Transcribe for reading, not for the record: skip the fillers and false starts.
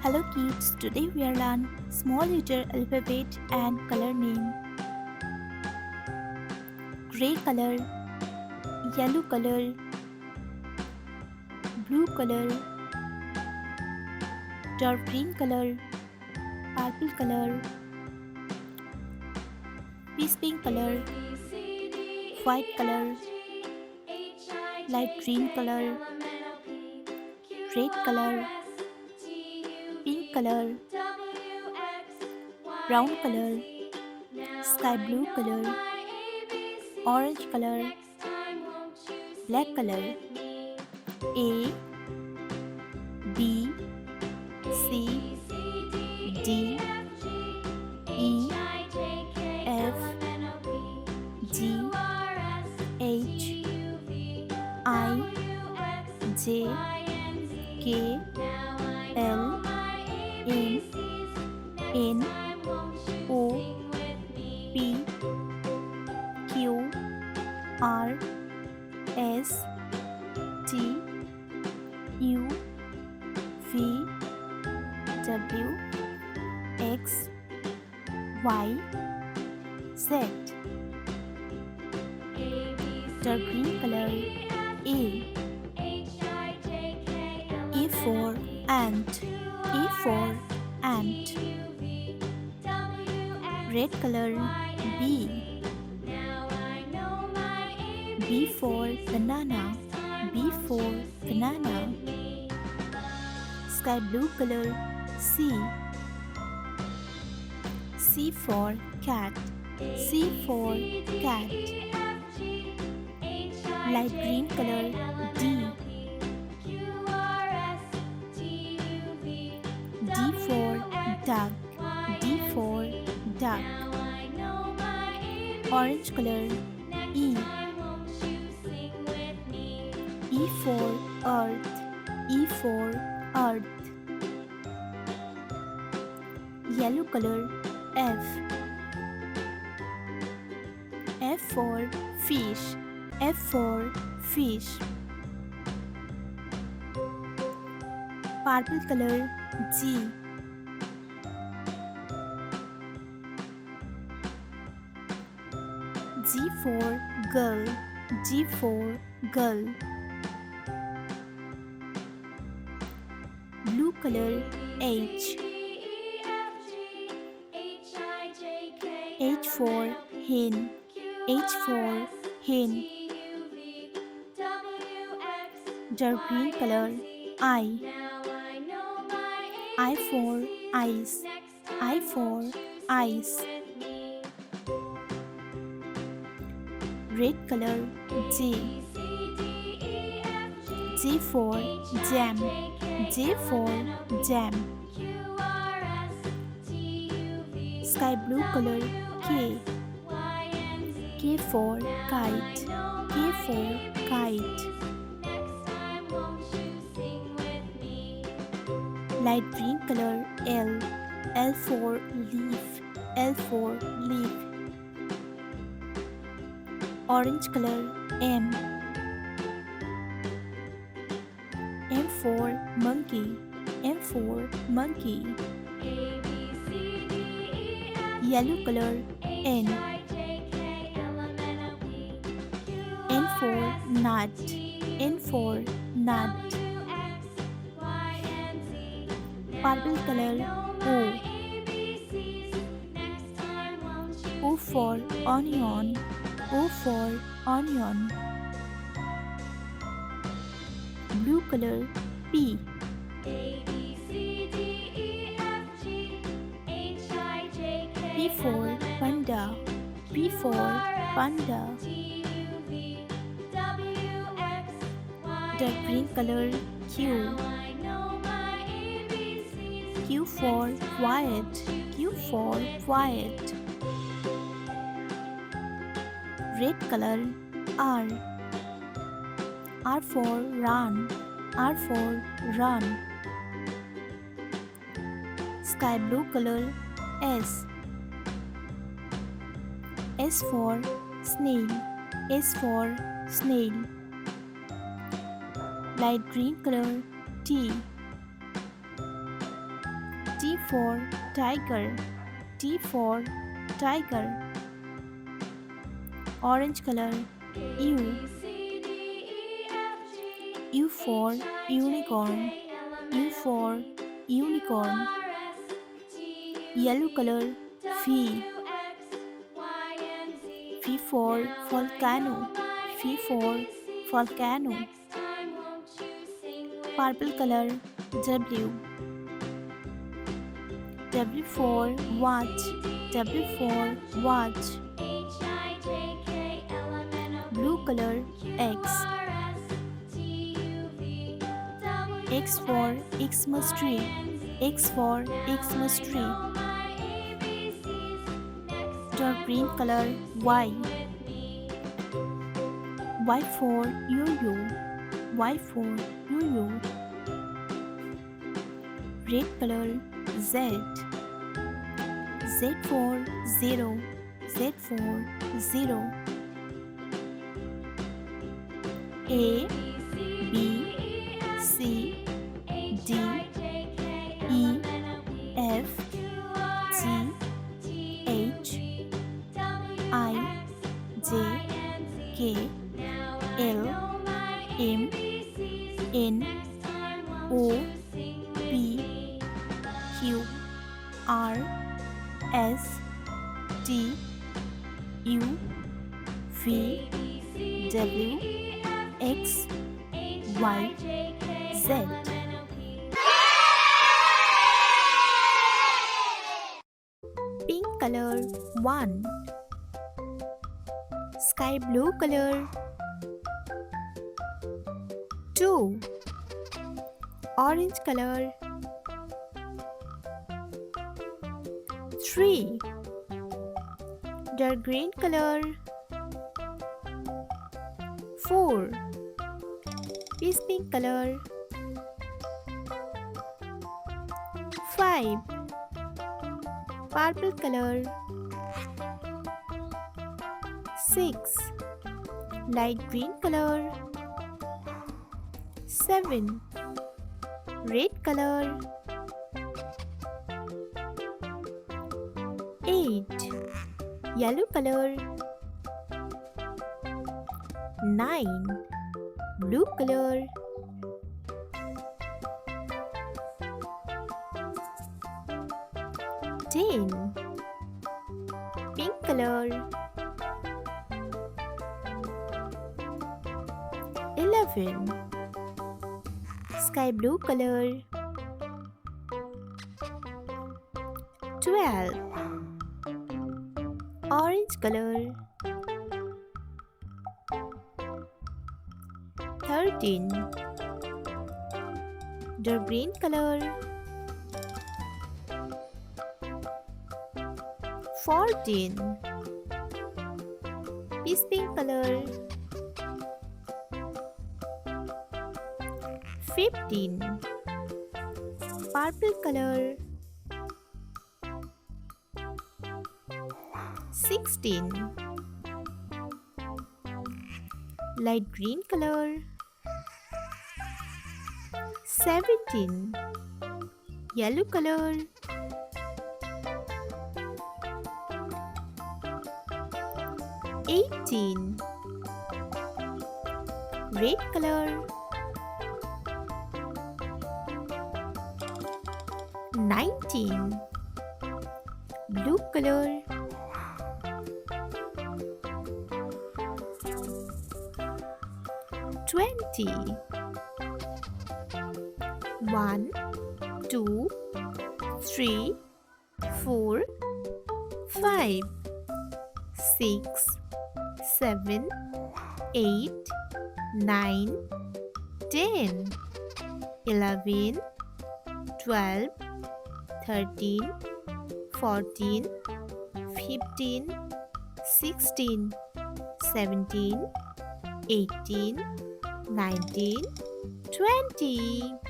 Hello kids, today we are learn small letter alphabet and color name. Gray color, yellow color, blue color, dark green color, purple color, peach pink color, white color, light green color, red color, pink color, brown color, sky blue color, orange color, black color. A, B, C, D, E, F, G, H, I, J, K, L, M, N, O, P, Q, R, S, T, U, V, W, X, Y, Z. Dark green color. A. A for ant. A for ant. Red color. B. B for banana. B for banana. Sky blue color. C. C for cat. C for cat. Light green color. D. D for duck. D for duck. Orange color. E. E for earth. E for earth. Yellow color. F. F for fish. F for fish. Purple color. G. G for girl. G for girl. Blue color. H. H for hen. H for hen. Dark green color. I. I for ice. I for ice. Red color. J. J for jam. J for jam. Sky blue color. K. K for kite. K for kite. Light green color. L. L for leaf. L for leaf. Orange color. M. M for monkey. M for monkey. Yellow color. N. N for nut. N for nut. Purple color. O. O for onion. O for onion. Blue color. P. P for panda. P for panda. Dark green color. Q. Q for quiet. Q for quiet. Red color. R. R for run. R for run. Sky blue color. S. S for snail. S for snail. Light green color. T. T for tiger. T for tiger. Orange color. U. U for unicorn. U for unicorn. Yellow color. V. V for volcano. V for volcano. Purple color. W. W for watch. W for watch. Blue color. X. X for Xmas tree. X for Xmas tree. Dark green color. Y. Y for yo-yo. Y for yo-yo. Red color. Z. Z for zero. Z for zero. A, B, C, D, E, F, G, H, I, J, K, L, M, N, O, P, Q, R, S, T, U, V, W, X, Y, Z. Pink color 1. Sky blue color 2. Orange color 3. Dark green color 4. Peace pink color 5. Purple color 6. Light green color 7. Red color 8. Yellow color 9. Blue color 10. Pink color 11. Sky blue color 12. Orange color 13. Dark green color 14. Peace pink color 15. Purple color 16. Light green color 17. Yellow color 18. Red color 19. Blue color 20. 1, 2, 3, 4, 5, 6, 7, 8, 9, 10, 11, 12, 13, 14, 15, 16, 17, 18, 19, 20.